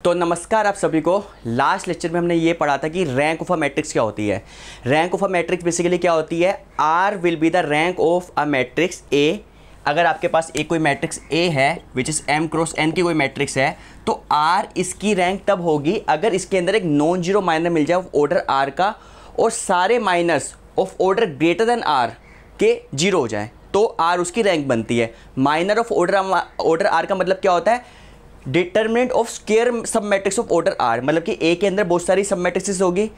तो नमस्कार आप सभी को। लास्ट लेक्चर में हमने ये पढ़ा था कि रैंक ऑफ अ मैट्रिक्स क्या होती है। Rank of a matrix basically क्या होती है, R will be the rank of a matrix A. अगर आपके पास एक कोई मैट्रिक्स ए है which is M cross N की कोई मैट्रिक्स है, तो आर इसकी रैंक तब होगी अगर इसके अंदर एक नॉन जीरो माइनर मिल जाए ऑफ ऑर्डर आर का और सारे minors of order greater than R के जीरो हो जाए, तो आर उसकी रैंक बनती है। माइनर ऑफ ऑर्डर आर का मतलब क्या होता है, डिटर्मिनेंट ऑफ स्क्वायर सब मैट्रिक्स ऑफ ऑर्डर आर, मतलब कि ए के अंदर बहुत सारी सब मैट्रिक्स होगी,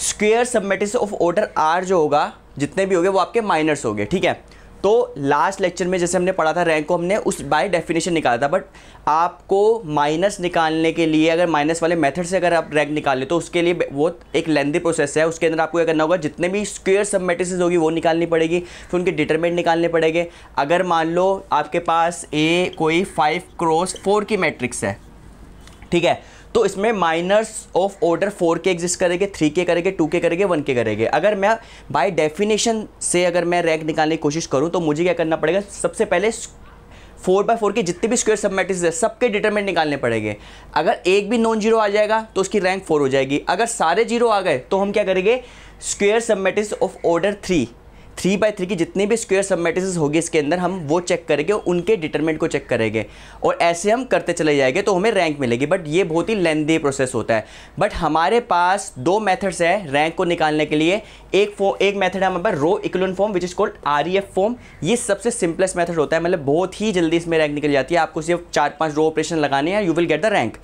स्क्वायर सब मैट्रिक्स ऑफ ऑर्डर आर जो होगा जितने भी होंगे वो आपके माइनर्स होंगे। ठीक है, तो लास्ट लेक्चर में जैसे हमने पढ़ा था रैंक को हमने उस बाय डेफिनेशन निकाला था, बट आपको माइनस निकालने के लिए अगर माइनस वाले मेथड से अगर आप रैंक निकाल ले तो उसके लिए वो एक लेंदी प्रोसेस है। उसके अंदर आपको क्या करना होगा, जितने भी स्क्वायर सब मैट्रिक्स होगी वो निकालनी पड़ेगी, फिर उनके डिटरमिनेंट निकालने पड़ेंगे। अगर मान लो आपके पास ए कोई 5 क्रॉस 4 की मैट्रिक्स है, ठीक है, तो इसमें माइनर्स ऑफ ऑर्डर 4 के एग्जिस्ट करेंगे, 3 के करेंगे, 2 के करेंगे, 1 के करेंगे। अगर मैं बाय डेफिनेशन से अगर मैं रैंक निकालने की कोशिश करूं तो मुझे क्या करना पड़ेगा, सबसे पहले 4/4 के जितने भी स्क्वायर सब मैट्रिक्स है सबके डिटरमिनेंट निकालने पड़ेंगे। अगर एक भी नॉन जीरो आ जाएगा तो उसकी रैंक 4 हो जाएगी। अगर सारे जीरो आ गए तो हम क्या करेंगे, स्क्वायर सब मैट्रिक्स ऑफ ऑर्डर 3/3 की जितनी भी स्क्वायर सब मैट्रिक्स होगी इसके अंदर हम वो चेक करेंगे, उनके डिटरमिनेंट को चेक करेंगे और ऐसे हम करते चले जाएंगे तो हमें रैंक मिलेगी। बट ये बहुत ही लेंदी प्रोसेस होता है। बट हमारे पास दो मेथड्स है रैंक को निकालने के लिए। एक मेथड है हमारे पास row equivalent form which is called REF form. ये सबसे सिंपलेस्ट मेथड होता है, मतलब बहुत ही जल्दी इसमें रैंक निकल जाती है। आपको सिर्फ 4-5 रो ऑपरेशन लगाने हैं, you will get the rank.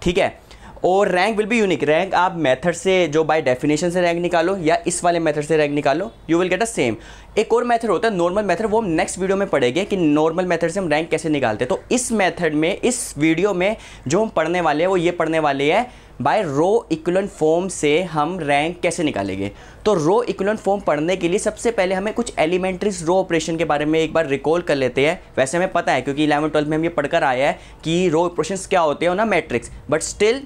ठीक है, और rank will be unique. Rank आप मेथड से जो बाय डेफिनेशन से रैंक निकालो या इस वाले मेथड से रैंक निकालो, you will get a same. एक और मेथड होता है नॉर्मल मेथड, वो हम नेक्स्ट वीडियो में पढ़ेंगे कि नॉर्मल मेथड से हम रैंक कैसे निकालते हैं। तो इस मेथड में इस वीडियो में जो हम पढ़ने वाले हैं वो ये पढ़ने वाले हैं बाय रो इक्विवेलेंट फॉर्म से हम रैंक कैसे निकालेंगे। तो रो इक्विवेलेंट फॉर्म पढ़ने के लिए सबसे पहले हमें कुछ एलिमेंट्री रो ऑपरेशन के बारे में एक बार रिकॉल कर लेते हैं। वैसे हमें पता है क्योंकि 11-12 में हम ये पढ़कर आया है कि रो ऑपरेशंस क्या होते हैं ना matrix, but still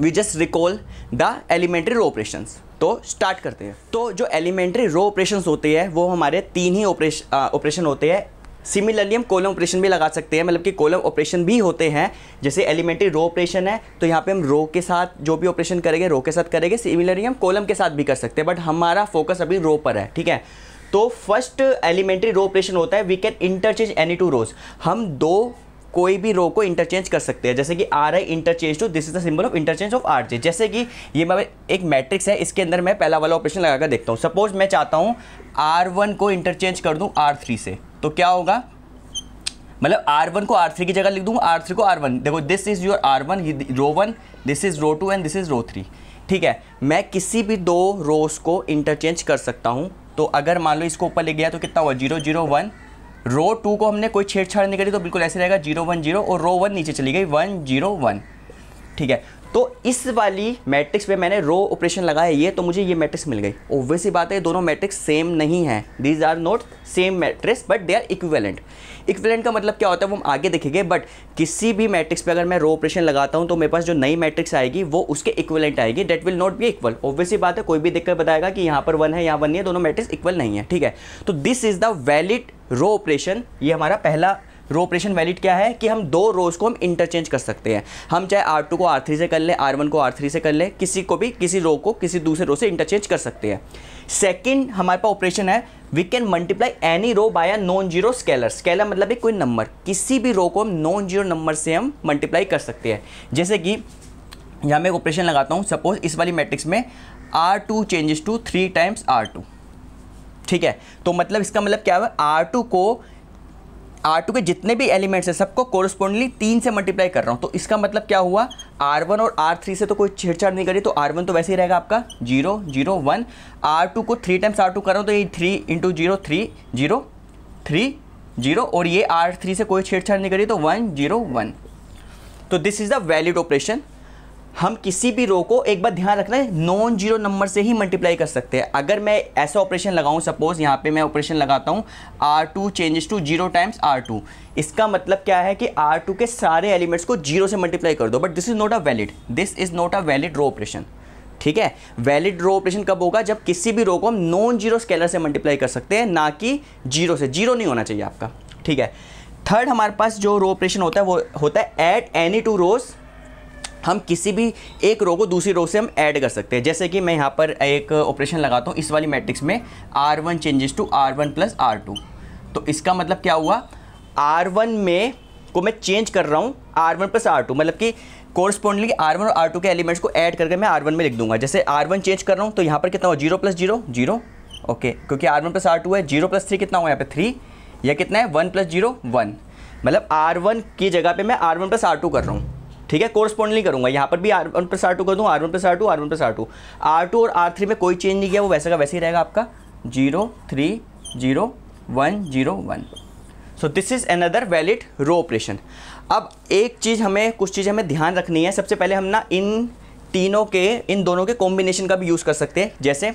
we just recall the elementary row operations. तो स्टार्ट करते हैं। तो जो एलिमेंट्री रो ऑपरेशंस होते हैं वो हमारे 3 ही ऑपरेशन होते हैं। सिमिलरली हम कॉलम ऑपरेशन भी लगा सकते हैं, मतलब कि कॉलम ऑपरेशन भी होते हैं। जैसे एलिमेंट्री रो ऑपरेशन है तो यहाँ पे हम रो के साथ जो भी ऑपरेशन करेंगे रो के साथ करेंगे। सिमिलरली हम कॉलम के साथ भी कर सकते हैं, बट हमारा फोकस अभी रो पर है। ठीक है, तो फर्स्ट एलिमेंट्री रो ऑपरेशन होता है वी कैन इंटरचेंज एनी 2 रोज। हम दो कोई भी रो को इंटरचेंज कर सकते हैं, जैसे कि RI interchange to, this is the symbol of interchange of RJ। जैसे कि ये एक मैट्रिक्स है, इसके अंदर मैं पहला वाला ऑपरेशन लगाकर देखता हूँ। सपोज मैं चाहता हूँ R1 को इंटरचेंज कर दूँ R3 से, तो क्या होगा, मतलब R1 को R3 की जगह लिख दूँ, R3 को R1। देखो this is your R1 row 1, this is row 2 and this is row 3। ठीक है, मैं किसी भी दो रोज को इंटरचेंज कर सकता हूँ। तो अगर मान लो इसको ऊपर लिख गया तो कितना हुआ, 0 0 1। रो 2 को हमने कोई छेड़छाड़ नहीं करी तो बिल्कुल ऐसे रहेगा 0 1 0, और रो 1 नीचे चली गई 1 0 1। ठीक है, तो इस वाली मैट्रिक्स पे मैंने रो ऑपरेशन लगाया ये, तो मुझे ये मैट्रिक्स मिल गई। ऑब्वियस सी बात है दोनों मैट्रिक्स सेम नहीं है, these are not same matrix but they are equivalent. Equivalent का मतलब क्या होता है वो हम आगे देखेंगे, बट किसी भी मैट्रिक्स पे अगर मैं रो ऑपरेशन लगाता हूँ तो मेरे पास जो नई मैट्रिक्स आएगी वो उसके इक्विवेलेंट आएगी, that will not be equal. Obvious सी बात है, कोई भी देखकर बताएगा कि यहाँ पर 1 है यहाँ 1 नहीं है, दोनों मैट्रिक्स इक्वल नहीं है। ठीक है, तो this is the valid row operation. ये हमारा पहला रो ऑपरेशन वैलिड क्या है कि हम दो रोज को हम इंटरचेंज कर सकते हैं। हम चाहे R2 को R3 से कर ले, R1 को R3 से कर ले, किसी को भी किसी रो को किसी दूसरे रो से इंटरचेंज कर सकते हैं। सेकंड हमारे पास ऑपरेशन है we can multiply any row by a non zero scalar. Scalar मतलब कोई नंबर, किसी भी रो को हम नॉन जीरो नंबर से हम मल्टीप्लाई कर सकते हैं। जैसे कि यहाँ मैं एक ऑपरेशन लगाता हूँ, सपोज इस वाली मैट्रिक्स में R2 changes to 3 times R2। ठीक है, तो मतलब इसका मतलब क्या है, R2 के जितने भी एलिमेंट्स हैं सबको कोरस्पोंडिंगली 3 से मल्टीप्लाई कर रहा हूँ। तो इसका मतलब क्या हुआ, R1 और R3 से तो कोई छेड़छाड़ नहीं करी, तो R1 तो वैसे ही रहेगा आपका 0 0 1। R2 को 3 टाइम्स R2 कर रहा हूँ तो ये 3 × 0 3 0 3 0, और ये R3 से कोई छेड़छाड़ नहीं करी तो 1 0 1। तो this is the valid operation. हम किसी भी रो को एक बार ध्यान रखना है नॉन जीरो नंबर से ही मल्टीप्लाई कर सकते हैं। अगर मैं ऐसा ऑपरेशन लगाऊं, सपोज यहाँ पे मैं ऑपरेशन लगाता हूँ R2 changes to 0 times R2, इसका मतलब क्या है कि R2 के सारे एलिमेंट्स को 0 से मल्टीप्लाई कर दो, but this is not a valid, this is not a valid row operation. ठीक है, वैलिड रो ऑपरेशन कब होगा, जब किसी भी रो को हम नॉन जीरो स्केलर से मल्टीप्लाई कर सकते हैं, ना कि जीरो से। जीरो नहीं होना चाहिए आपका। ठीक है, थर्ड हमारे पास जो रो ऑपरेशन होता है वो होता है ऐड एनी 2 रोज हम किसी भी एक रो को दूसरी रो से हम ऐड कर सकते हैं। जैसे कि मैं यहाँ पर एक ऑपरेशन लगाता हूँ इस वाली मैट्रिक्स में, R1 changes to R1 plus R2। तो इसका मतलब क्या हुआ, R1 में को मैं चेंज कर रहा हूँ R1 प्लस R2, मतलब कि कोरस्पॉन्डिंगली R1 और R2 के एलिमेंट्स को ऐड करके मैं R1 में लिख दूंगा। जैसे R1 चेंज कर रहा हूँ तो यहाँ पर कितना हुआ, 0 प्लस 0 0, ओके, क्योंकि R1 प्लस R2 है। 0 प्लस 3 कितना हुआ यहाँ पे 3, या कितना है 1 प्लस 0 1, मतलब R1 की जगह पे मैं R1 प्लस R2 कर रहा हूँ, ठीक है, कोरस्पॉन्डिंगली करूँगा। यहाँ पर भी R1 प्लस R2 कर दूँ, R1 plus R2 R1 plus R2, R2 और R3 में कोई चेंज नहीं किया, वो वैसे का वैसे ही रहेगा आपका 0 3 0 1 0 1। So this is another valid row operation. अब एक चीज़ हमें, कुछ चीज़ हमें ध्यान रखनी है। सबसे पहले हम ना इन दोनों के कॉम्बिनेशन का भी यूज़ कर सकते हैं। जैसे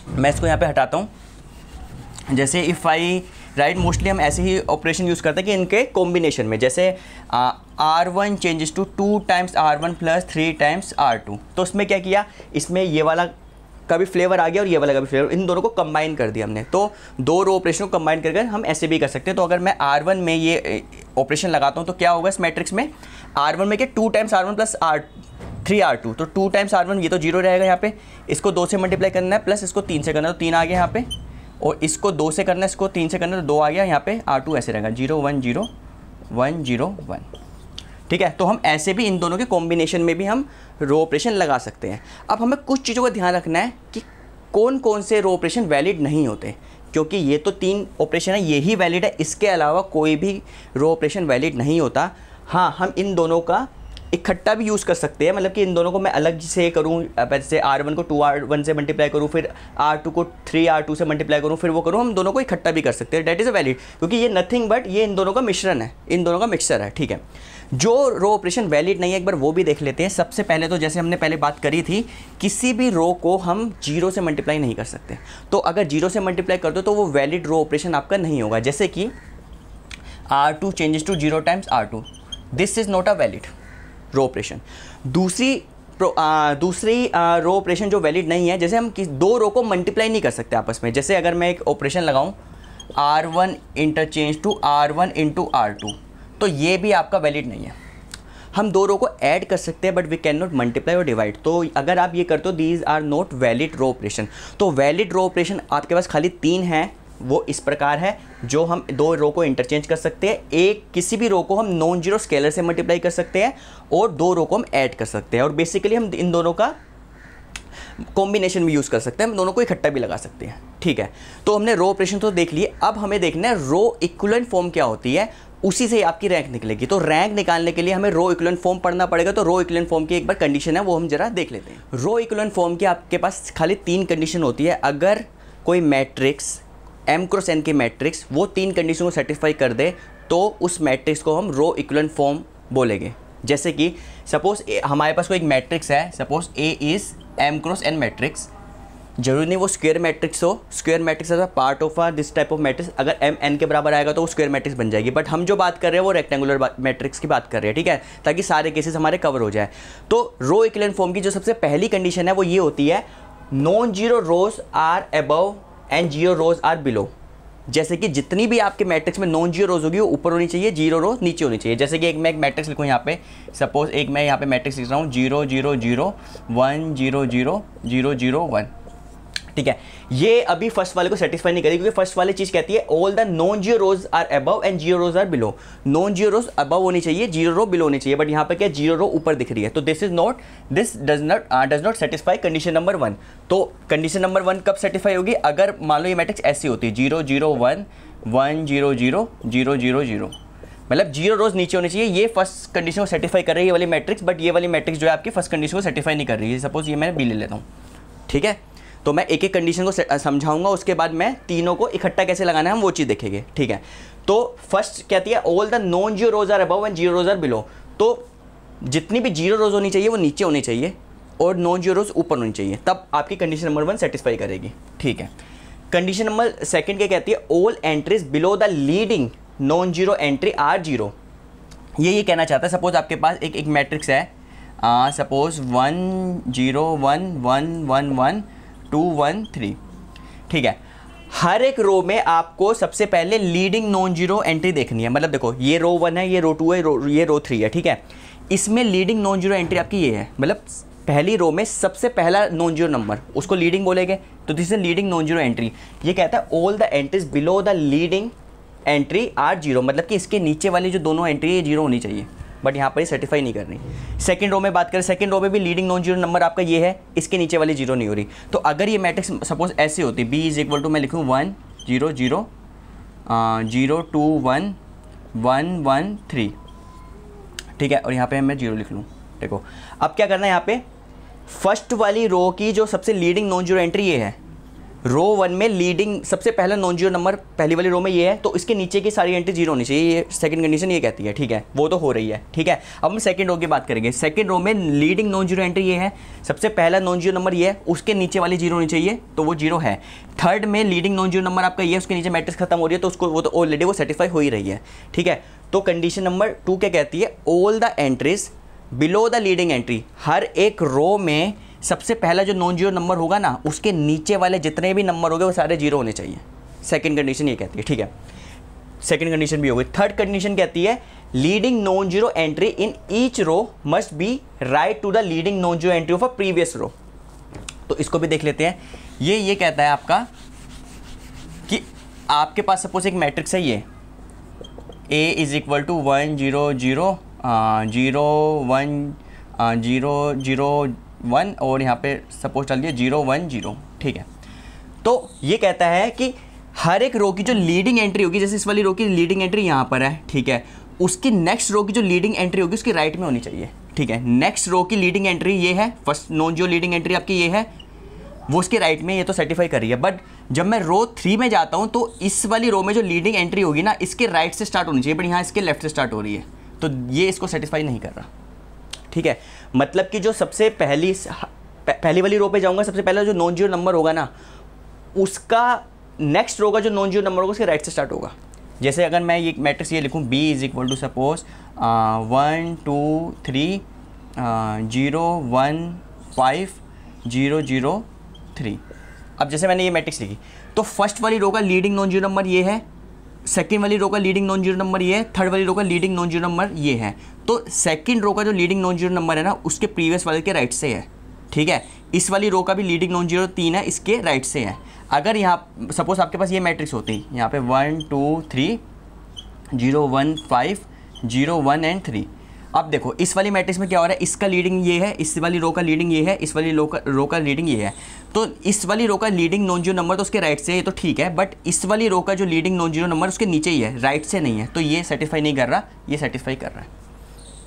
मैं इसको यहाँ पे हटाता हूँ, जैसे इफ़ आई राइट, मोस्टली हम ऐसे ही ऑपरेशन यूज़ करते हैं कि इनके कॉम्बिनेशन में, जैसे R1 changes to 2 times R1 plus 3 times R2। तो उसमें क्या किया, इसमें ये वाला का भी फ्लेवर आ गया और ये वाला का भी फ्लेवर, इन दोनों को कंबाइन कर दिया हमने। तो दो रो ऑपरेशन को कंबाइन करके हम ऐसे भी कर सकते हैं। तो अगर मैं R1 में ये ऑपरेशन लगाता हूँ तो क्या होगा इस मैट्रिक्स में, R1 में क्या 2 टाइम्स R1 प्लस 3 R2, तो 2 टाइम्स R1 ये तो 0 रहेगा यहाँ पे, इसको 2 से मल्टीप्लाई करना है, प्लस इसको 3 से करना है तो 3 आ गया यहाँ पे, और इसको 2 से करना है, इसको 3 से करना है तो 2 आ गया यहाँ पे, R2 ऐसे रहेगा 0 1 0 1 0 1, ठीक है। तो हम ऐसे भी इन दोनों के कॉम्बिनेशन में भी हम रो ऑपरेशन लगा सकते हैं। अब हमें कुछ चीज़ों का ध्यान रखना है कि कौन कौन से रो ऑपरेशन वैलिड नहीं होते, क्योंकि ये तो 3 ऑपरेशन है, यही वैलिड है, इसके अलावा कोई भी रो ऑपरेशन वैलिड नहीं होता। हाँ, हम इन दोनों का इकट्ठा भी यूज़ कर सकते हैं, मतलब कि इन दोनों को मैं अलग से करूँ, जैसे R1 को 2R1 से मल्टीप्लाई करूँ, फिर R2 को 3R2 से मल्टीप्लाई करूँ, फिर वो करूँ, हम दोनों को इकट्ठा भी कर सकते हैं। डैट इज़ अ वैलिड, क्योंकि ये नथिंग बट ये इन दोनों का मिश्रण है, इन दोनों का मिक्सचर है, ठीक है। जो रो ऑपरेशन वैलिड नहीं है एक बार वो भी देख लेते हैं। सबसे पहले तो जैसे हमने पहले बात करी थी, किसी भी रो को हम 0 से मल्टीप्लाई नहीं कर सकते। तो अगर 0 से मल्टीप्लाई कर दो तो वो वैलिड रो ऑपरेशन आपका नहीं होगा। जैसे कि R2 changes to 0 times R2, this is not a valid row operation. दूसरी रो ऑपरेशन जो वैलिड नहीं है, जैसे हम दो रो को मल्टीप्लाई नहीं कर सकते आपस में। जैसे अगर मैं एक ऑपरेशन लगाऊं R1 interchange to R1 into R2, तो ये भी आपका वैलिड नहीं है। हम दो रो को ऐड कर सकते हैं but we can not multiply और डिवाइड। तो अगर आप ये करते हो these are not valid row operation. तो वैलिड रो ऑपरेशन आपके पास खाली 3 हैं, वो इस प्रकार है, जो हम दो रो को इंटरचेंज कर सकते हैं। एक, किसी भी रो को हम नॉन जीरो स्केलर से मल्टीप्लाई कर सकते हैं, और दो रो को हम ऐड कर सकते हैं, और बेसिकली हम इन दोनों का कॉम्बिनेशन भी यूज़ कर सकते हैं, हम दोनों को इकट्ठा भी लगा सकते हैं, ठीक है। तो हमने रो ऑपरेशन तो देख लिए। अब हमें देखना है रो इक्विवेलेंट फॉर्म क्या होती है, उसी से आपकी रैंक निकलेगी। तो रैंक निकालने के लिए हमें रो इक्विवेलेंट फॉर्म पढ़ना पड़ेगा। तो रो इक्विवेलेंट फॉर्म की एक बार कंडीशन है, वो हम जरा देख लेते हैं। रो इक्विवेलेंट फॉर्म की आपके पास खाली 3 कंडीशन होती है। अगर कोई मैट्रिक्स M क्रॉस N की मैट्रिक्स वो 3 कंडीशन को सेटिस्फाई कर दे तो उस मैट्रिक्स को हम रो इक्विवेलेंट फॉर्म बोलेंगे। जैसे कि सपोज हमारे पास कोई एक मैट्रिक्स है, suppose A is M cross N matrix. जरूरी नहीं वो स्क्वायर मैट्रिक्स हो, square matrix as a part of this type of matrix. अगर M N के बराबर आएगा तो वो स्क्वायर मैट्रिक्स बन जाएगी। बट हम जो बात कर रहे हैं वो रेक्टेंगुलर मैट्रिक्स की बात कर रहे हैं, ठीक है, ताकि सारे केसेस हमारे कवर हो जाए। तो रो इक्विवेलेंट फॉर्म की जो सबसे पहली कंडीशन है वो ये होती है, non zero rows are above and zero rows are below. जैसे कि जितनी भी आपके मैट्रिक्स में नॉन जीरो रोज होगी वो ऊपर होनी चाहिए, जीरो रोज नीचे होनी चाहिए। जैसे कि मैं एक मैट्रिक्स लिखूँ यहाँ पे, सपोज एक मैं यहाँ पे मैट्रिक्स लिख रहा हूँ 0 0 0 1 0 0 0 0 1, ठीक है। ये अभी फर्स्ट वाले को सेटिस्फाई नहीं करेगी, क्योंकि फर्स्ट वाली चीज़ कहती है all the non zero rows are above and zero rows are below. Non zero rows above होनी चाहिए, जीरो रो बिलो होनी चाहिए, बट यहाँ पे क्या जीरो रो ऊपर दिख रही है। तो this does not satisfy condition number 1। तो कंडीशन नंबर 1 कब सेटिस्फाई होगी, अगर मान लो ये मैट्रिक्स ऐसी होती है 0 0 1 1 0 0 0 0 0, मतलब जीरो रोज नीचे होनी चाहिए। ये फर्स्ट कंडीशन को सेटिस्फाई कर रही है ये वाली मैट्रिक्स, बट ये वाली मैट्रिक्स जो है आपकी फर्स्ट कंडीशन को सेटिस्फाई नहीं कर रही है। सपोज ये मैं बी ले लेता हूँ, ठीक है। तो मैं एक एक कंडीशन को समझाऊंगा, उसके बाद मैं तीनों को इकट्ठा कैसे लगाना है हम वो चीज़ देखेंगे, ठीक है। तो फर्स्ट कहती है all the non zero rows are above and zero rows are below. तो जितनी भी जीरो रोज होनी चाहिए वो नीचे होनी चाहिए और नॉन जीरो रोज ऊपर होनी चाहिए, तब आपकी कंडीशन नंबर 1 सेटिस्फाई करेगी, ठीक है। कंडीशन नंबर 2 क्या कहती है, all entries below the leading non zero entry are zero. ये कहना चाहता है, सपोज आपके पास एक मैट्रिक्स है, सपोज 1 0 1 1 1 1 2 1 3, ठीक है। हर एक रो में आपको सबसे पहले लीडिंग नॉन जीरो एंट्री देखनी है। मतलब देखो ये रो 1 है, ये रो 2 है, ये रो 3 है, ठीक है। इसमें लीडिंग नॉन जीरो एंट्री आपकी ये है, मतलब पहली रो में सबसे पहला नॉन जीरो नंबर उसको लीडिंग बोलेंगे, तो this is leading non zero entry. ये कहता है all the entries below the leading entry are zero, मतलब कि इसके नीचे वाली जो दोनों एंट्री है जीरो होनी चाहिए, बट यहाँ पर ये सर्टिफाई नहीं कर रही। सेकंड रो में बात करें, सेकंड रो में भी लीडिंग नॉन जीरो नंबर आपका ये है, इसके नीचे वाली जीरो नहीं हो रही। तो अगर ये मैट्रिक्स सपोज ऐसे होती, बी इज इक्वल टू मैं लिखूँ 1 0 0 0 2 1 1 1 3, ठीक है, और यहाँ पे मैं जीरो लिख लूँ। देखो अब क्या करना है, यहाँ पे फर्स्ट वाली रो की जो सबसे लीडिंग नॉन जीरो एंट्री ये है, रो 1 में लीडिंग सबसे पहला नॉन जीरो नंबर पहली वाली रो में ये है, तो इसके नीचे की सारी एंट्री जीरो होनी चाहिए, ये सेकंड कंडीशन ये कहती है, ठीक है, वो तो हो रही है, ठीक है। अब हम सेकंड रो की बात करेंगे। सेकंड रो में लीडिंग नॉन जीरो एंट्री ये है, सबसे पहला नॉन जीरो नंबर ये है, उसके नीचे वाली जीरो होनी चाहिए, तो वो जीरो है। थर्ड में लीडिंग नॉन जीरो नंबर आपका ये है, उसके नीचे मैट्रिक्स खत्म हो रही है, तो उसको वो तो ऑलरेडी वो सर्टिफाई हो ही रही है, ठीक है। तो कंडीशन नंबर 2 क्या कहती है, all the entries below the leading entry, हर एक रो में सबसे पहला जो नॉन जीरो नंबर होगा ना, उसके नीचे वाले जितने भी नंबर होंगे वो सारे जीरो होने चाहिए। सेकंड कंडीशन ये कहती है, ठीक है, सेकंड कंडीशन भी हो गई। थर्ड कंडीशन कहती है leading non zero entry in each row must be right to the leading non zero entry of a previous row. तो इसको भी देख लेते हैं। ये कहता है आपका कि आपके पास सपोज एक मैट्रिक्स है, ये ए इज इक्वल टू 1 0 0 0 1 0 0 1 और यहाँ पे सपोज डाल दिया 0 1 0, ठीक है। तो ये कहता है कि हर एक रो की जो लीडिंग एंट्री होगी, जैसे इस वाली रो की लीडिंग एंट्री यहाँ पर है, ठीक है, उसकी नेक्स्ट रो की जो लीडिंग एंट्री होगी उसकी राइट में होनी चाहिए, ठीक है। नेक्स्ट रो की लीडिंग एंट्री ये है, फर्स्ट नॉन जो लीडिंग एंट्री आपकी ये है, वो उसके राइट में, ये तो सर्टिफाई कर रही है। बट जब मैं रो 3 में जाता हूँ तो इस वाली रो में जो लीडिंग एंट्री होगी ना, इसके राइट से स्टार्ट होनी चाहिए, बट यहाँ इसके लेफ्ट से स्टार्ट हो रही है, तो ये इसको सेटिस्फाई नहीं कर रहा, ठीक है। मतलब कि जो सबसे पहली वाली रो पे जाऊंगा, सबसे पहला जो नॉन जीरो नंबर होगा ना, उसका नेक्स्ट रो का जो नॉन जीरो नंबर होगा उसके राइट से स्टार्ट होगा। जैसे अगर मैं ये मैट्रिक्स ये लिखूँ, B is equal to suppose 1 2 3 0 1 5 0 0 3। अब जैसे मैंने ये मैट्रिक्स लिखी, तो फर्स्ट वाली रो का लीडिंग नॉन जीरो नंबर ये है, सेकेंड वाली रो का लीडिंग नॉन जीरो नंबर ये है, थर्ड वाली रो का लीडिंग नॉन जीरो नंबर ये है। तो सेकंड रो का जो लीडिंग नॉन जीरो नंबर है ना, उसके प्रीवियस वाले के राइट से है, ठीक है। इस वाली रो का भी लीडिंग नॉन जीरो 3 है, इसके राइट से है। अगर यहाँ सपोज आपके पास ये मैट्रिक्स होती, यहाँ पे 1 2 3 0 1 5 0 1 एंड 3। अब देखो इस वाली मैट्रिक्स में क्या हो रहा है, इसका लीडिंग ये है, इस वाली रो का लीडिंग ये है, इस वाली रो का लीडिंग ये है। तो इस वाली रो का लीडिंग नॉन जीरो नंबर तो उसके राइट से है, तो ठीक है, बट इस वाली रो का जो लीडिंग नॉन जीरो नंबर उसके नीचे ही है, राइट से नहीं है, तो ये सेटिस्फाई नहीं कर रहा, ये सेटिस्फाई कर रहा है,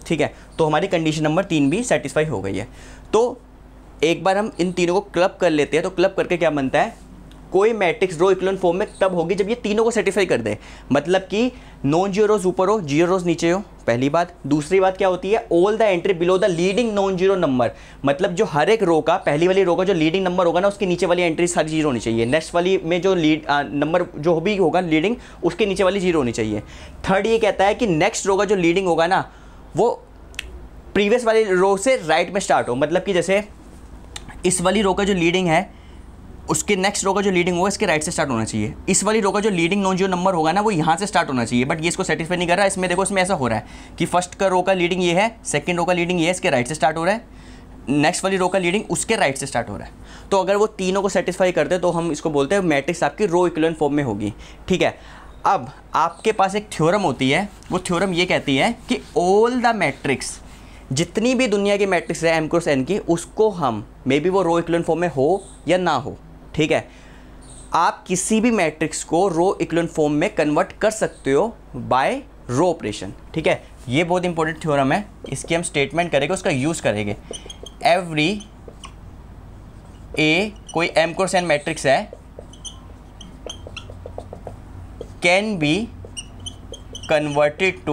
ठीक है। तो हमारी कंडीशन नंबर 3 भी सेटिस्फाई हो गई है। तो एक बार हम इन तीनों को क्लब कर लेते हैं। तो क्लब करके क्या बनता है, कोई मैट्रिक्स रो इक्विवेलेंट फॉर्म में तब होगी जब ये तीनों को सेटिस्फाई कर दे, मतलब कि नॉन जीरो रोज ऊपर हो, जीरो रोज नीचे हो, पहली बात। दूसरी बात क्या होती है, all the entry below the leading non zero number, मतलब जो हर एक रो का, पहली वाली रो का जो लीडिंग नंबर होगा ना, उसके नीचे वाली एंट्री सारी जीरो होनी चाहिए। नेक्स्ट वाली में जो नंबर जो भी होगा लीडिंग, उसके नीचे वाली जीरो होनी चाहिए। थर्ड ये कहता है कि नेक्स्ट रो का जो लीडिंग होगा ना, वो प्रीवियस वाली रो से राइट में स्टार्ट हो, मतलब कि जैसे इस वाली रो का जो लीडिंग है, उसके नेक्स्ट रो का जो लीडिंग होगा इसके राइट से स्टार्ट होना चाहिए। इस वाली रो का जो लीडिंग नॉन जीरो नंबर होगा ना, वो यहाँ से स्टार्ट होना चाहिए, बट ये इसको सेटिस्फाई नहीं कर रहा। इसमें देखो, इसमें ऐसा हो रहा है कि फर्स्ट का रो का लीडिंग ये है, सेकंड रो का लीडिंग ये है, इसके राइट से स्टार्ट हो रहा है, नेक्स्ट वाली रो का लीडिंग उसके राइट से स्टार्ट हो रहा है। तो अगर वो तीनों को सेटिस्फाई करते हैं तो हम इसको बोलते हैं मैट्रिक्स आपकी रो इक्विवेलेंट फॉर्म में होगी, ठीक है। अब आपके पास एक थ्योरम होती है, वो थ्योरम ये कहती है कि ऑल द मैट्रिक्स, जितनी भी दुनिया की मैट्रिक्स है m क्रॉस n की, उसको हम मे बी वो रो इक्विवेलेंट फॉर्म में हो या ना हो, ठीक है, आप किसी भी मैट्रिक्स को रो इक्विवेलेंट फॉर्म में कन्वर्ट कर सकते हो बाय रो ऑपरेशन, ठीक है। ये बहुत इंपॉर्टेंट थ्योरम है, इसकी हम स्टेटमेंट करेंगे, उसका यूज़ करेंगे। एवरी ए कोई m क्रॉस n मैट्रिक्स है, can be converted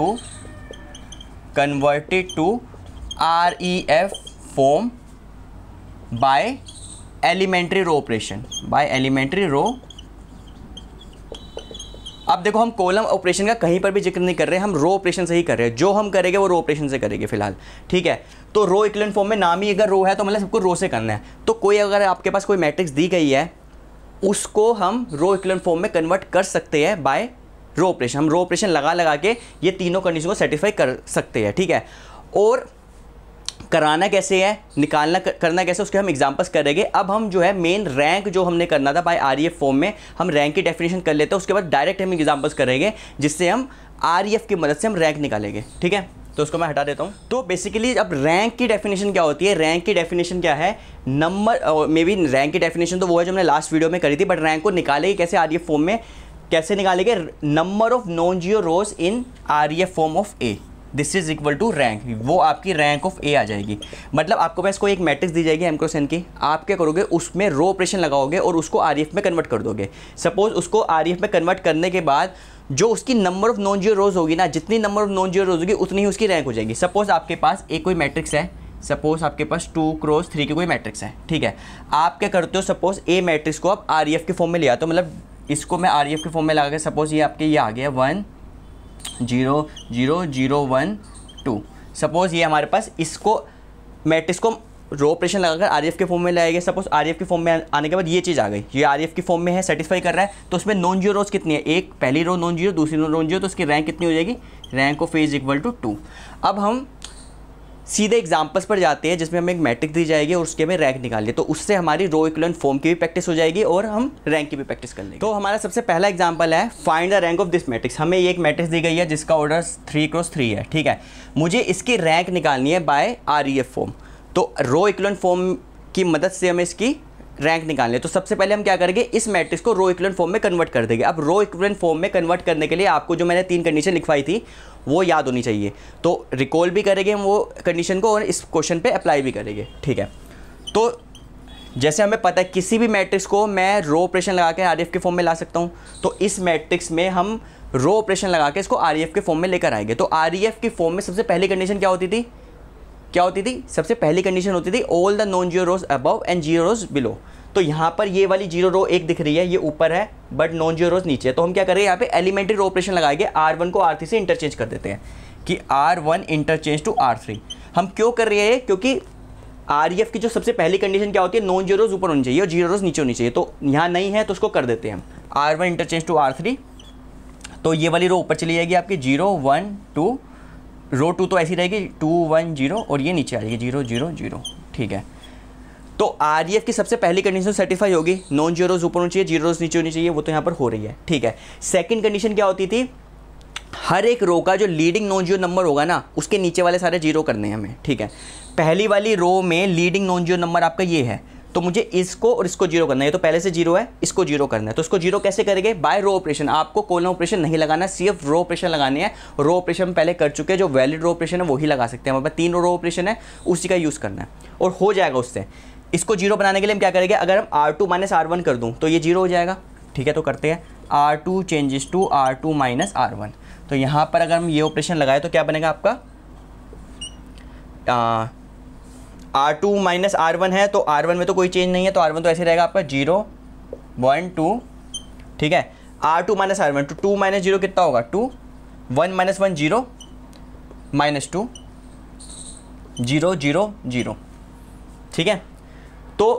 to REF form by elementary row operation, by elementary row. अब देखो, हम कॉलम ऑपरेशन का कहीं पर भी जिक्र नहीं कर रहे, हम रो ऑपरेशन से ही कर रहे हैं। जो हम करेंगे वो रो ऑपरेशन से करेंगे फिलहाल, ठीक है। तो रो इक्विवेलेंट फॉर्म में नाम ही अगर रो है तो मतलब सबको रो से करना है। तो कोई अगर आपके पास कोई मैट्रिक्स दी गई है, उसको हम रो इक्विवेलेंट फॉर्म में कन्वर्ट कर सकते हैं बाय रो ऑपरेशन। हम रो ऑपरेशन लगा के ये तीनों कंडीशन को सेटिस्फाई कर सकते हैं, ठीक है। और कराना कैसे है, निकालना करना कैसे, उसके हम एग्जांपल्स करेंगे। अब हम जो है मेन रैंक जो हमने करना था बाय आरईएफ फॉर्म में, हम रैंक की डेफिनेशन कर लेते हैं, उसके बाद डायरेक्ट हम एग्जांपल्स करेंगे जिससे हम आरईएफ की मदद से हम रैंक निकालेंगे। ठीक है, तो उसको मैं हटा देता हूँ। तो बेसिकली अब रैंक की डेफिनेशन क्या होती है, रैंक की डेफिनेशन क्या है, नंबर, मे बी रैंक की डेफिनेशन तो वो है जो हमने लास्ट वीडियो में करी थी, बट रैंक को निकालेंगे कैसे आरईएफ फॉर्म में, कैसे निकालेंगे, number of non zero rows in REF form of A, this is equal to rank, वो आपकी रैंक ऑफ ए आ जाएगी। मतलब आपको पास कोई एक मैट्रिक्स दी जाएगी m क्रॉस n की, आप क्या करोगे उसमें रो ऑपरेशन लगाओगे और उसको आरईएफ में कन्वर्ट कर दोगे। सपोज उसको आरईएफ में कन्वर्ट करने के बाद जो उसकी नंबर ऑफ नॉन जीरो रोज होगी ना, जितनी नंबर ऑफ नॉन जीरो रोज होगी उतनी ही उसकी रैंक हो जाएगी। सपोज आपके पास एक कोई मैट्रिक्स है, सपोज आपके पास 2 क्रॉस 3 की कोई मैट्रिक्स है, ठीक है। आप क्या करते हो, सपोज ए मैट्रिक्स को आप आरईएफ के फॉर्म में ले आते हो, मतलब इसको मैं आरईएफ के फॉर्म में लगा के, सपोज ये आपके ये आ गया 1 0 0 0 1 2, सपोज ये हमारे पास इसको मैट्रिक्स को रो ऑपरेशन लगाकर आरईएफ के फॉर्म में लाएंगे। सपोज आरईएफ के फॉर्म में आने के बाद ये चीज़ आ गई, ये आरईएफ की फॉर्म में है, सेटिस्फाई कर रहा है, तो उसमें नॉन जीरो रोज कितनी है, एक पहली रो नॉन जीरो, दूसरी रो नॉन जीरो, तो उसकी रैंक कितनी हो जाएगी, rank of A is equal to 2। अब हम सीधे एग्जाम्पल्स पर जाते हैं जिसमें हमें एक मैट्रिक्स दी जाएगी और उसके में रैंक निकालिए, तो उससे हमारी रो इक्विवेलेंट फॉर्म की भी प्रैक्टिस हो जाएगी और हम रैंक की भी प्रैक्टिस कर लेंगे। तो हमारा सबसे पहला एग्जांपल है find the rank of this matrix. हमें ये एक मैट्रिक्स दी गई है जिसका ऑर्डर 3 क्रॉस 3 है, ठीक है। मुझे इसकी रैंक निकालनी है बाय आरईएफ फॉर्म, तो रो इक्विवेलेंट फॉर्म की मदद से हमें इसकी रैंक निकालनी है। तो सबसे पहले हम क्या करेंगे, इस मैट्रिक्स को रो इक्विवेलेंट फॉर्म में कन्वर्ट कर देंगे। अब रो इक्विवेलेंट फॉर्म में कन्वर्ट करने के लिए आपको जो मैंने 3 कंडीशन लिखवाई थी वो याद होनी चाहिए, तो रिकॉल भी करेंगे हम वो कंडीशन को और इस क्वेश्चन पे अप्लाई भी करेंगे, ठीक है। तो जैसे हमें पता है किसी भी मैट्रिक्स को मैं रो ऑपरेशन लगा के आरईएफ के फॉर्म में ला सकता हूँ, तो इस मैट्रिक्स में हम रो ऑपरेशन लगा के इसको आरईएफ के फॉर्म में लेकर आएंगे। तो आरईएफ की फॉर्म में सबसे पहली कंडीशन क्या होती थी, सबसे पहली कंडीशन होती थी all the non zero rows above and zero rose below. तो यहाँ पर ये वाली जीरो रो एक दिख रही है, ये ऊपर है बट नॉन जीरो रोज नीचे है, तो हम क्या करेंगे यहाँ पे एलिमेंट्री रो ऑपरेशन लगाएंगे, R1 को R3 से इंटरचेंज कर देते हैं कि R1 इंटरचेंज टू R3। हम क्यों कर रहे हैं, क्योंकि आरईएफ की जो सबसे पहली कंडीशन क्या होती है, नॉन जीरो रोज ऊपर होनी चाहिए और जीरो रोज नीचे होनी चाहिए, तो यहाँ नहीं है तो उसको कर देते हैं हम R1 इंटरचेंज टू R3। तो ये वाली रो ऊपर चली जाएगी आपकी 0 1 2, रो 2 तो ऐसी रहेगी 2 1 0 और ये नीचे आ जाएगी 0 0 0, ठीक है। तो आरईएफ की सबसे पहली कंडीशन सेटिस्फाई होगी, नॉन जीरो रोज ऊपर होनी चाहिए, जीरो रोज नीचे होनी चाहिए, वो तो यहाँ पर हो रही है, ठीक है। सेकंड कंडीशन क्या होती थी, हर एक रो का जो लीडिंग नॉन जीरो नंबर होगा ना उसके नीचे वाले सारे जीरो करने हैं हमें, ठीक है। पहली वाली रो में लीडिंग नॉन जीरो नंबर आपका ये है, तो मुझे इसको और इसको जीरो करना है, तो पहले से जीरो है, इसको जीरो करना है, तो इसको जीरो कैसे करेंगे, बाय रो ऑपरेशन। आपको कोलन ऑपरेशन नहीं लगाना, सिर्फ रो ऑपरेशन लगाने हैं। रो ऑपरेशन पहले कर चुके हैं, जो वैलिड रो ऑपरेशन है वही लगा सकते हैं, हमारे पास 3 रो ऑपरेशन है उसी का यूज़ करना है और हो जाएगा उससे। इसको जीरो बनाने के लिए हम क्या करेंगे, अगर हम R2 माइनस R1 कर दूँ तो ये जीरो हो जाएगा, ठीक है। तो करते हैं R2 changes to R2 minus R1, तो यहाँ पर अगर हम ये ऑपरेशन लगाए तो क्या बनेगा आपका, R2 माइनस R1 है तो R1 में तो कोई चेंज नहीं है, तो R1 तो ऐसे रहेगा आपका 0 1 2, ठीक है। R2 माइनस R1 तो 2 माइनस 0 कितना होगा 2, 1 माइनस 1 0 माइनस 2 0 0 0, ठीक है। तो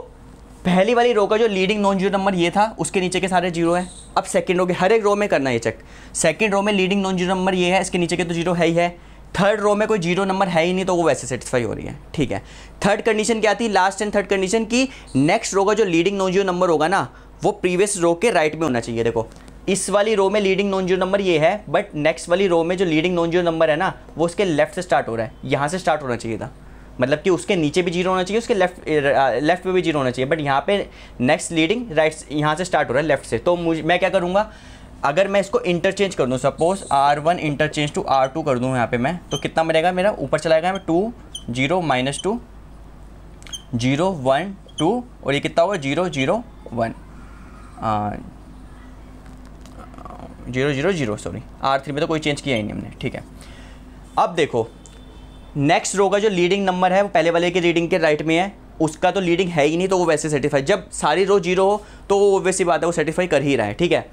पहली वाली रो का जो लीडिंग नॉन जीरो नंबर ये था उसके नीचे के सारे जीरो है। अब सेकंड रो के हर एक रो में करना है चेक, सेकंड रो में लीडिंग नॉन जीरो नंबर ये है, इसके नीचे के तो जीरो है ही है। थर्ड रो में कोई जीरो नंबर है ही नहीं तो वो वैसे सेटिस्फाई हो रही है, ठीक है। थर्ड कंडीशन क्या थी, लास्ट एंड थर्ड कंडीशन की नेक्स्ट रो का जो लीडिंग नॉन जीरो नंबर होगा ना वो प्रीवियस रो के राइट में होना चाहिए। देखो इस वाली रो में लीडिंग नॉन जीरो नंबर ये है, बट नेक्स्ट वाली रो में जो लीडिंग नॉन जीरो नंबर है ना वो उसके लेफ्ट से स्टार्ट हो रहा है, यहाँ से स्टार्ट होना चाहिए था, मतलब कि उसके नीचे भी जीरो होना चाहिए, उसके लेफ्ट में भी जीरो होना चाहिए, बट यहाँ पे नेक्स्ट लीडिंग राइट यहाँ से स्टार्ट हो रहा है लेफ्ट से। तो मैं क्या करूँगा, अगर मैं इसको इंटरचेंज कर दूँ, suppose R1 interchange to R2 कर दूँ यहाँ पे मैं, तो कितना बनेगा मेरा, ऊपर चला जाएगा 2 0 माइनस 2 0 1 2 और ये कितना होगा 0 0 1 0 0 0, सॉरी R3 में तो कोई चेंज किया ही नहीं हमने, ठीक है। अब देखो नेक्स्ट रो का जो लीडिंग नंबर है वो पहले वाले के रीडिंग के राइट में है, उसका तो लीडिंग है ही नहीं तो वो वैसे सेटिस्फाई, जब सारी रो जीरो हो तो वो वैसी बात है वो सेटिस्फाई कर ही रहा है, ठीक है।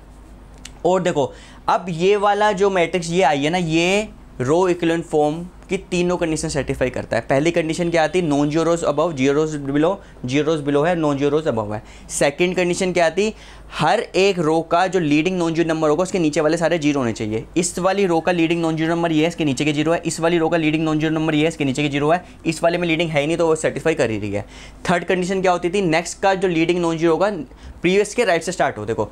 और देखो अब ये वाला जो मैट्रिक्स ये आई है ना, ये रो इक्विवेलेंट फॉर्म की तीनों कंडीशन सेटिस्फाई करता है। पहली कंडीशन क्या आती है, non zero rows above, zero रोज बिलो, जीरो रोज बिलो है, नॉन जीरो रोज अबव है। सेकंड कंडीशन क्या आती, हर एक रो का जो लीडिंग नॉन जीरो नंबर होगा उसके नीचे वाले सारे जीरो होने चाहिए। इस वाली रो का लीडिंग नॉन जीरो नंबर ये है, इसके नीचे के जीरो है। इस वाली रो का लीडिंग नॉन जीरो नंबर ये है, इसके नीचे के जीरो है। इस वाले में लीडिंग है ही नहीं तो वो सेटिस्फाई कर ही रही है। थर्ड कंडीशन क्या होती थी, नेक्स्ट का जो लीडिंग नॉन जीरो होगा प्रीवियस के राइट से स्टार्ट हो। देखो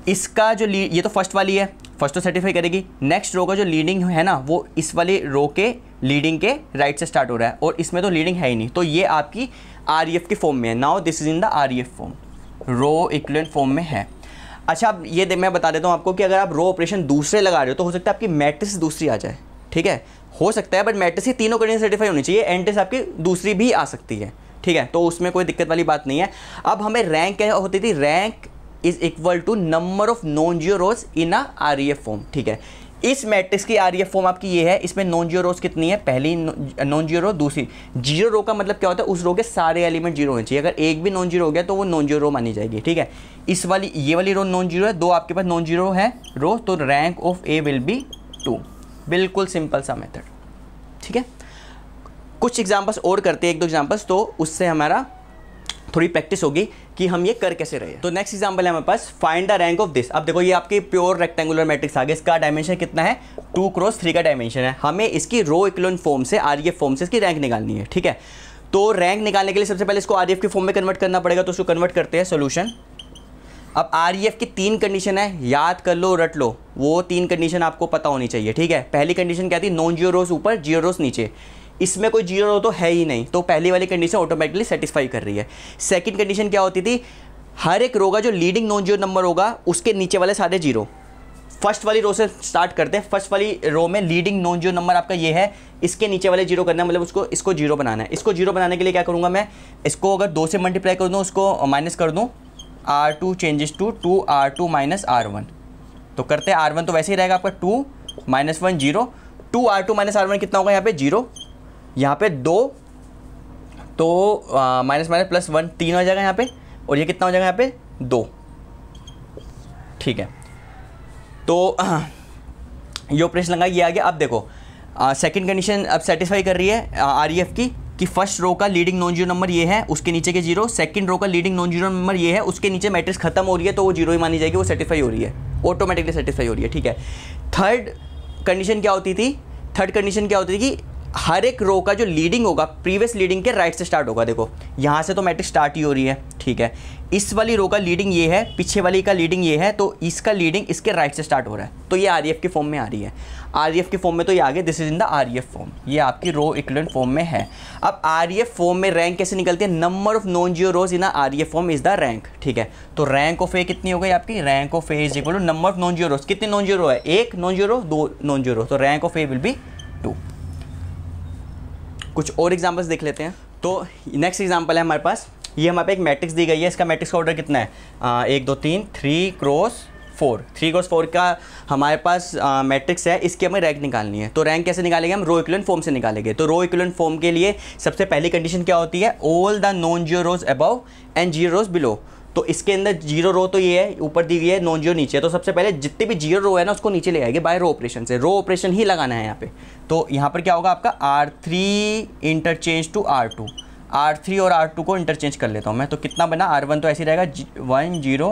इसका जो ये तो फर्स्ट वाली है, फर्स्ट तो सेटिस्फाई करेगी। नेक्स्ट रो का जो लीडिंग है ना वो इस वाली रो के लीडिंग के राइट से स्टार्ट हो रहा है और इसमें तो लीडिंग है ही नहीं, तो ये आपकी REF की फॉर्म में है। Now this is in the REF form, row equivalent form में है। अच्छा अब ये मैं बता देता हूँ आपको कि अगर आप रो ऑपरेशन दूसरे लगा रहे हो तो हो सकता है आपकी मैट्रिक्स दूसरी आ जाए, ठीक है, हो सकता है, बट मैट्रिक्स ही तीनों कंडीशन सेटिस्फाई होनी चाहिए। एंट्रीज आपकी दूसरी भी आ सकती है, ठीक है, तो उसमें कोई दिक्कत वाली बात नहीं है। अब हमें रैंक क्या होती थी, rank is equal to number of non zero rows in a REF form, ठीक है। इस मैट्रिक्स की REF फॉर्म आपकी ये है, इसमें नॉन जीरो रोज कितनी है, पहली नॉन जीरो रो, दूसरी जीरो रो का मतलब क्या होता है, उस रो के सारे एलिमेंट जीरो होने चाहिए। अगर एक भी नॉन जीरो हो गया तो वो नॉन जीरो रो मानी जाएगी, ठीक है। इस वाली ये वाली रो नॉन जीरो है, दो आपके पास नॉन जीरो है रो, तो rank of A will be 2। बिल्कुल सिंपल सा मेथड, ठीक है। कुछ एग्जाम्पल्स और करते हैं, एक दो एग्जाम्पल्स, तो उससे हमारा थोड़ी प्रैक्टिस होगी कि हम ये कर कैसे रहे। तो नेक्स्ट एग्जांपल है हमारे पास, find the rank of this. अब देखो ये आपकी प्योर रेक्टेंगुलर मैट्रिक्स आ गया, इसका डायमेंशन कितना है, 2 क्रॉस 3 का डायमेंशन है। हमें इसकी रो इक्विवेलेंट फॉर्म से REF फॉर्म से इसकी रैंक निकालनी है, ठीक है। तो रैंक निकालने के लिए सबसे पहले इसको REF की फॉर्म में कन्वर्ट करना पड़ेगा, तो उसको कन्वर्ट करते हैं सोल्यूशन। अब REF की 3 कंडीशन है, याद कर लो, रट लो, वो 3 कंडीशन आपको पता होनी चाहिए, ठीक है। पहली कंडीशन क्या थी, नॉन जीरो रोज ऊपर, जीरो रोज नीचे। इसमें कोई जीरो रो तो है ही नहीं, तो पहली वाली कंडीशन ऑटोमेटिकली सेटिस्फाई कर रही है। सेकंड कंडीशन क्या होती थी, हर एक रो का जो लीडिंग नॉन जीरो नंबर होगा उसके नीचे वाले सारे जीरो। फर्स्ट वाली रो से स्टार्ट करते हैं, फर्स्ट वाली रो में लीडिंग नॉन जीरो नंबर आपका ये है, इसके नीचे वाले जीरो करना है, मतलब इसको जीरो बनाना है। इसको जीरो बनाने के लिए क्या करूँगा मैं, इसको अगर 2 से मल्टीप्लाई कर दूँ, उसको माइनस कर दूँ, R2 changes to 2R2 minus R1, तो करते हैं R1 तो वैसे ही रहेगा आपका 2 माइनस 1 0, 2R2 माइनस R1 कितना होगा यहाँ पे 0, यहाँ पे 2, तो माइनस माइनस प्लस 1 3 हो जाएगा यहाँ पे, और ये कितना हो जाएगा यहाँ पे 2, ठीक है। तो ये ऑपरेशन लगा, ये आ गया। अब देखो सेकंड कंडीशन अब सेटिस्फाई कर रही है REF की, कि फर्स्ट रो का लीडिंग नॉन जीरो नंबर ये है, उसके नीचे के जीरो। सेकंड रो का लीडिंग नॉन जीरो नंबर ये है, उसके नीचे मैट्रिक्स खत्म हो रही है, तो वो जीरो ही मानी जाएगी, वो सेटिस्फाई हो रही है, ऑटोमेटिकली सेटिस्फाई हो रही है, ठीक है। थर्ड कंडीशन क्या होती थी, थर्ड कंडीशन क्या होती थी कि हर एक रो का जो लीडिंग होगा प्रीवियस लीडिंग के राइट से स्टार्ट होगा। देखो यहाँ से तो मैट्रिक्स स्टार्ट ही हो रही है, ठीक है। इस वाली रो का लीडिंग ये है, पीछे वाली का लीडिंग ये है, तो इसका लीडिंग इसके राइट से स्टार्ट हो रहा है, तो ये REF की फॉर्म में आ रही है। REF की फॉर्म में तो ये आगे, this is in the REF form, ये आपकी रो इक्विवेलेंट फॉर्म में है। अब REF फॉर्म में रैंक कैसे निकलती है, number of non zero rows in REF form is the rank, ठीक है। तो रैंक ऑफ A कितनी हो गई आपकी, rank of A is equal to number of non zero rows. कितने नॉन जीरो है, 1 नॉन जीरो, 2 नॉन जीरो, तो rank of A will be 2। कुछ और एग्जांपल्स देख लेते हैं। तो नेक्स्ट एग्जांपल है हमारे पास, ये हमारे पे एक मैट्रिक्स दी गई है, इसका मैट्रिक्स का ऑर्डर कितना है, 1 2 3 3 क्रॉस 4, 3 क्रॉस 4 का हमारे पास मैट्रिक्स है, इसकी हमें रैंक निकालनी है। तो रैंक कैसे निकालेंगे हम, रो इक्विवेलेंट फॉर्म से निकालेंगे। तो रो इक्विवेलेंट फॉर्म के लिए सबसे पहली कंडीशन क्या होती है, all the non zero rows above and zero rose below. तो इसके अंदर जीरो रो तो ये है, ऊपर दी गई है, नॉन जीरो नीचे है, तो सबसे पहले जितने भी जीरो रो है ना उसको नीचे ले आएंगे बाय रो ऑपरेशन से, रो ऑपरेशन ही लगाना है यहाँ पे। तो यहाँ पर क्या होगा आपका R3 interchange to R2, R3 और R2 को इंटरचेंज कर लेता हूँ मैं, तो कितना बना, R1 तो ऐसे रहेगा 1 0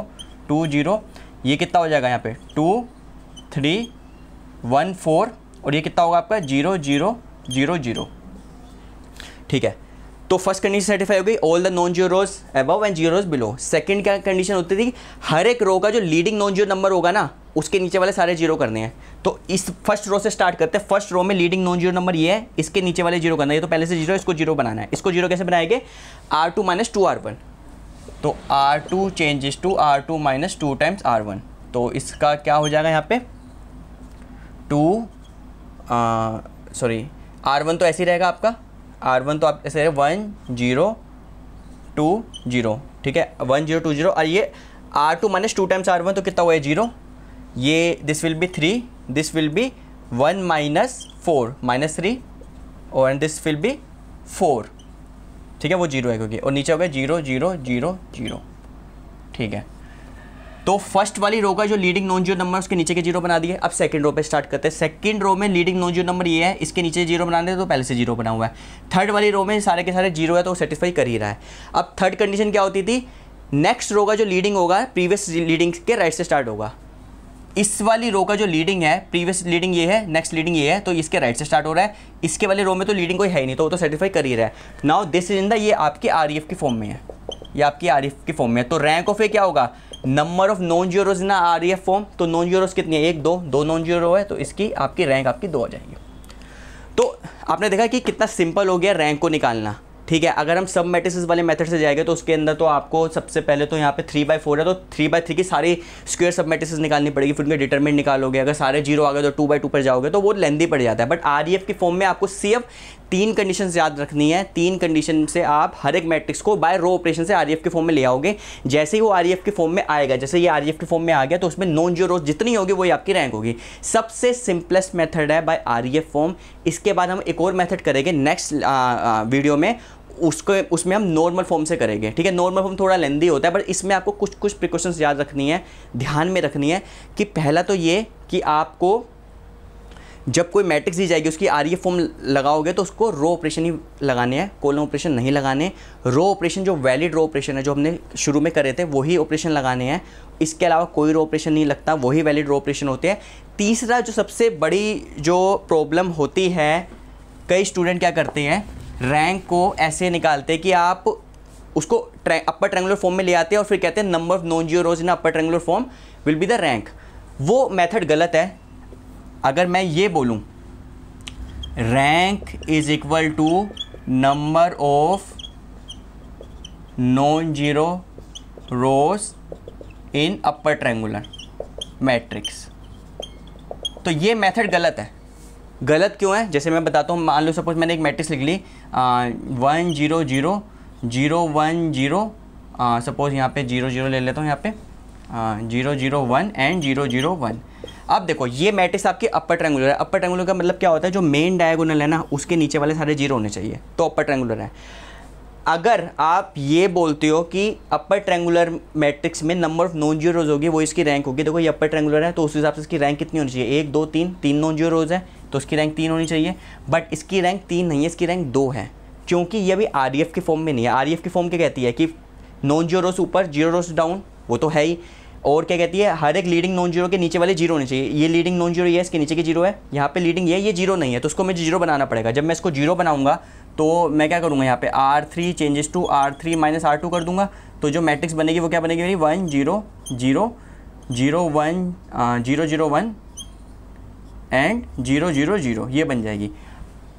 2 0, ये कितना हो जाएगा यहाँ पे 2 3 1 4, और ये कितना होगा आपका 0 0 0 0, ठीक है। तो फर्स्ट कंडीशन सेटिस्फाई हो गई, all the non zero rows above and zero rose below. Second क्या कंडीशन होती थी, हर एक रो का जो लीडिंग नॉन जीरो नंबर होगा ना उसके नीचे वाले सारे जीरो करने हैं। तो इस फर्स्ट रो से स्टार्ट करते हैं, फर्स्ट रो में लीडिंग नॉन जीरो नंबर ये है, इसके नीचे वाले जीरो करना है, ये तो पहले से जीरो, इसको जीरो बनाना है। इसको जीरो कैसे बनाएंगे, R2 माइनस 2R1, तो R2 changes to R2 minus 2 times R1, तो इसका क्या हो जाएगा यहाँ पे 2 R1 तो ऐसे ही रहेगा आपका, R1 तो आप ऐसे 1 0 2 0, ठीक है, 1 0 2 0, और ये R2 माइनस 2 टाइम्स R1 तो कितना हुआ है 0, ये this will be 3, this will be 1 minus 4 minus 3, और दिस विल बी 4, ठीक है, वो 0 है क्योंकि, और नीचे हो गया 0 0 0 0, ठीक है। तो फर्स्ट वाली रो का जो लीडिंग नॉन जीरो नंबर उसके नीचे के जीरो बना दिए। अब सेकंड रो पे स्टार्ट करते हैं। सेकंड रो में लीडिंग नॉन जीरो नंबर ये है, इसके नीचे जीरो बना देते तो पहले से जीरो बना हुआ है। थर्ड वाली रो में सारे के सारे जीरो है तो वो सेटिस्फाई कर ही रहा है। अब थर्ड कंडीशन क्या होती थी, नेक्स्ट रो का जो लीडिंग होगा प्रीवियस लीडिंग के राइट से स्टार्ट होगा। इस वाली रो का जो लीडिंग है, प्रीवियस लीडिंग ये है, नेक्स्ट लीडिंग ये है, तो इसके राइट से स्टार्ट हो रहा है। इसके वाले रो में तो लीडिंग कोई है ही नहीं तो वो तो सेटिस्फाई कर ही रहा है। Now this is in the, ये आपकी आरईएफ की फॉर्म में है, ये आपकी आरईएफ की फॉर्म में है। तो रैंक ऑफ ए क्या होगा, number of non zeros in REF form. तो नॉन जीरोज कितनी है, 1 2, 2 नॉन जीरो है तो इसकी आपकी रैंक आपकी 2 आ जाएगी। तो आपने देखा कि कितना सिंपल हो गया रैंक को निकालना, ठीक है। अगर हम सब मैट्रिसेस वाले मेथड से जाएंगे तो उसके अंदर तो आपको सबसे पहले तो यहाँ पे 3/4 है तो 3/3 की सारी स्क्वायर सब मैट्रिसेस निकालनी पड़ेगी, फिर उनके डिटरमिनेंट निकालोगे। अगर सारे जीरो आ गए तो 2/2 पर जाओगे तो वो लेंदी पड़ जाता है। बट आरईएफ की फॉर्म में आपको सिर्फ 3 कंडीशंस याद रखनी है। 3 कंडीशन से आप हर एक मैट्रिक्स को बाय रो ऑपरेशन से आरईएफ की फॉर्म में ले आओगे। जैसे ही वो आरईएफ की फॉर्म में आएगा, जैसे ये आरईएफ की फॉर्म में आ गया तो उसमें नॉन जीरो रोज जितनी होगी वही आपकी रैंक होगी। सबसे सिंपलेस्ट मेथड है बाय आरईएफ फॉर्म। इसके बाद हम एक और मेथड करेंगे नेक्स्ट वीडियो में, उसमें हम नॉर्मल फॉर्म से करेंगे, ठीक है। नॉर्मल फॉर्म थोड़ा लेंदी होता है, बट इसमें आपको कुछ प्रिकॉशंस याद रखनी है, ध्यान में रखनी है। कि पहला तो ये कि आपको जब कोई मैट्रिक्स दी जाएगी उसकी आरईएफ फॉर्म लगाओगे तो उसको रो ऑपरेशन ही लगाने हैं, कॉलम ऑपरेशन नहीं लगाने। रो ऑपरेशन जो वैलिड रो ऑपरेशन है जो हमने शुरू में करे थे वही ऑपरेशन लगाने हैं। इसके अलावा कोई रो ऑपरेशन नहीं लगता, वही वैलिड रो ऑपरेशन होते हैं। तीसरा जो सबसे बड़ी जो प्रॉब्लम होती है, कई स्टूडेंट क्या करते हैं, रैंक को ऐसे निकालते हैं कि आप उसको अपर ट्रायंगुलर फॉर्म में ले आते हैं और फिर कहते हैं number of non zero rows in upper triangular form will be the rank. वो मेथड गलत है। अगर मैं ये बोलूं rank is equal to number of non zero rows in upper triangular matrix, तो ये मेथड गलत है। गलत क्यों है, जैसे मैं बताता हूँ। मान लो सपोज मैंने एक मैट्रिक्स लिख ली 1 0 0 0 1 0, सपोज यहाँ पे 0 0 ले लेता हूँ, यहाँ पे 0 0 1 एंड 0 0 1। अब देखो ये मैट्रिक्स आपकी अपर ट्रायंगुलर है। अपर ट्रायंगुलर का मतलब क्या होता है, जो मेन डायगोनल है ना उसके नीचे वाले सारे जीरो होने चाहिए तो अपर ट्रायंगुलर है। अगर आप ये बोलते हो कि अपर ट्रायंगुलर मैट्रिक्स में नंबर ऑफ नॉन जीरो रोज होगी वो इसकी रैंक होगी, देखो ये अपर ट्रायंगुलर है तो उस हिसाब से इसकी रैंक कितनी होनी चाहिए, 1 2 3, 3 नॉन जीरो रोज है तो उसकी रैंक 3 होनी चाहिए। बट इसकी रैंक 3 नहीं है, इसकी रैंक 2 है, क्योंकि ये भी आरईएफ की फॉर्म में नहीं है। आरईएफ की फॉर्म क्या कहती है कि नॉन जीरो रोज ऊपर, जीरो रोज डाउन, वो तो है ही। और क्या कहती है, हर एक लीडिंग नॉन जीरो के नीचे वाले जीरो होने चाहिए। ये लीडिंग नॉन जीरो ये है, इसके नीचे की जीरो है, यहाँ पे लीडिंग ये जीरो नहीं है तो उसको मुझे जीरो बनाना पड़ेगा। जब मैं इसको जीरो बनाऊंगा तो मैं क्या करूँगा, यहाँ पे R3 changes to R3 - R2 कर दूंगा। तो जो मैट्रिक्स बनेगी वो क्या बनेगी मेरी 1 0 0 0 1 0 0 1 एंड 0 0 0, ये बन जाएगी।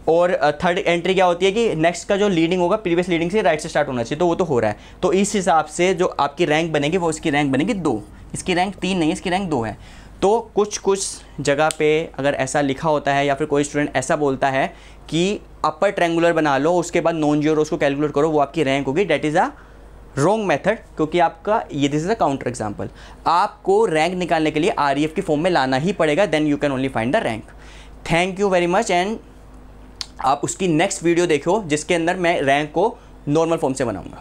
और थर्ड एंट्री क्या होती है कि नेक्स्ट का जो लीडिंग होगा प्रीवियस लीडिंग से राइट से स्टार्ट होना चाहिए, तो वो तो हो रहा है। तो इस हिसाब से जो आपकी रैंक बनेगी वो इसकी रैंक बनेगी 2, इसकी रैंक 3 नहीं है, इसकी रैंक 2 है। तो कुछ जगह पे अगर ऐसा लिखा होता है या फिर कोई स्टूडेंट ऐसा बोलता है कि अपर ट्रायंगुलर बना लो उसके बाद नॉन जीरो उसको कैलकुलेट करो वो आपकी रैंक होगी, that is a wrong method. क्योंकि आपका ये this is a counter example. आपको रैंक निकालने के लिए आरईएफ की फॉर्म में लाना ही पड़ेगा, then you can only find the rank. Thank you very much. And आप उसकी नेक्स्ट वीडियो देखो जिसके अंदर मैं रैंक को नॉर्मल फॉर्म से बनाऊंगा।